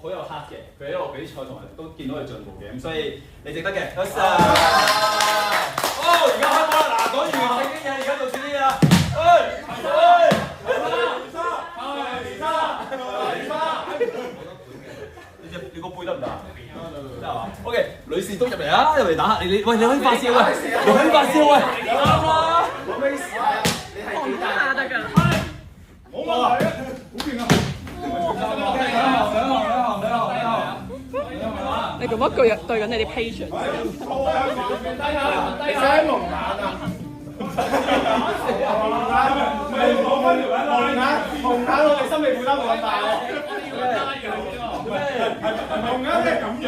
好有黑嘅，佢一路比賽同埋都見到佢進步嘅，咁所以你值得嘅。好晒。而家開波啦！嗱，講完正經嘢，而家做少啲嘢啦。你個杯得唔得啊？得係嘛 ？OK， 女士都入嚟啊！入嚟打下你喂，你可以發燒喂，你可以發燒喂，啱啦！我咩事啊？你係幾大得㗎？冇問題啊！好勁啊！你做乜句對緊你啲 patient？ 你使蒙眼啊？蒙眼我哋心理負擔冇咁大喎。蒙眼即係咁樣。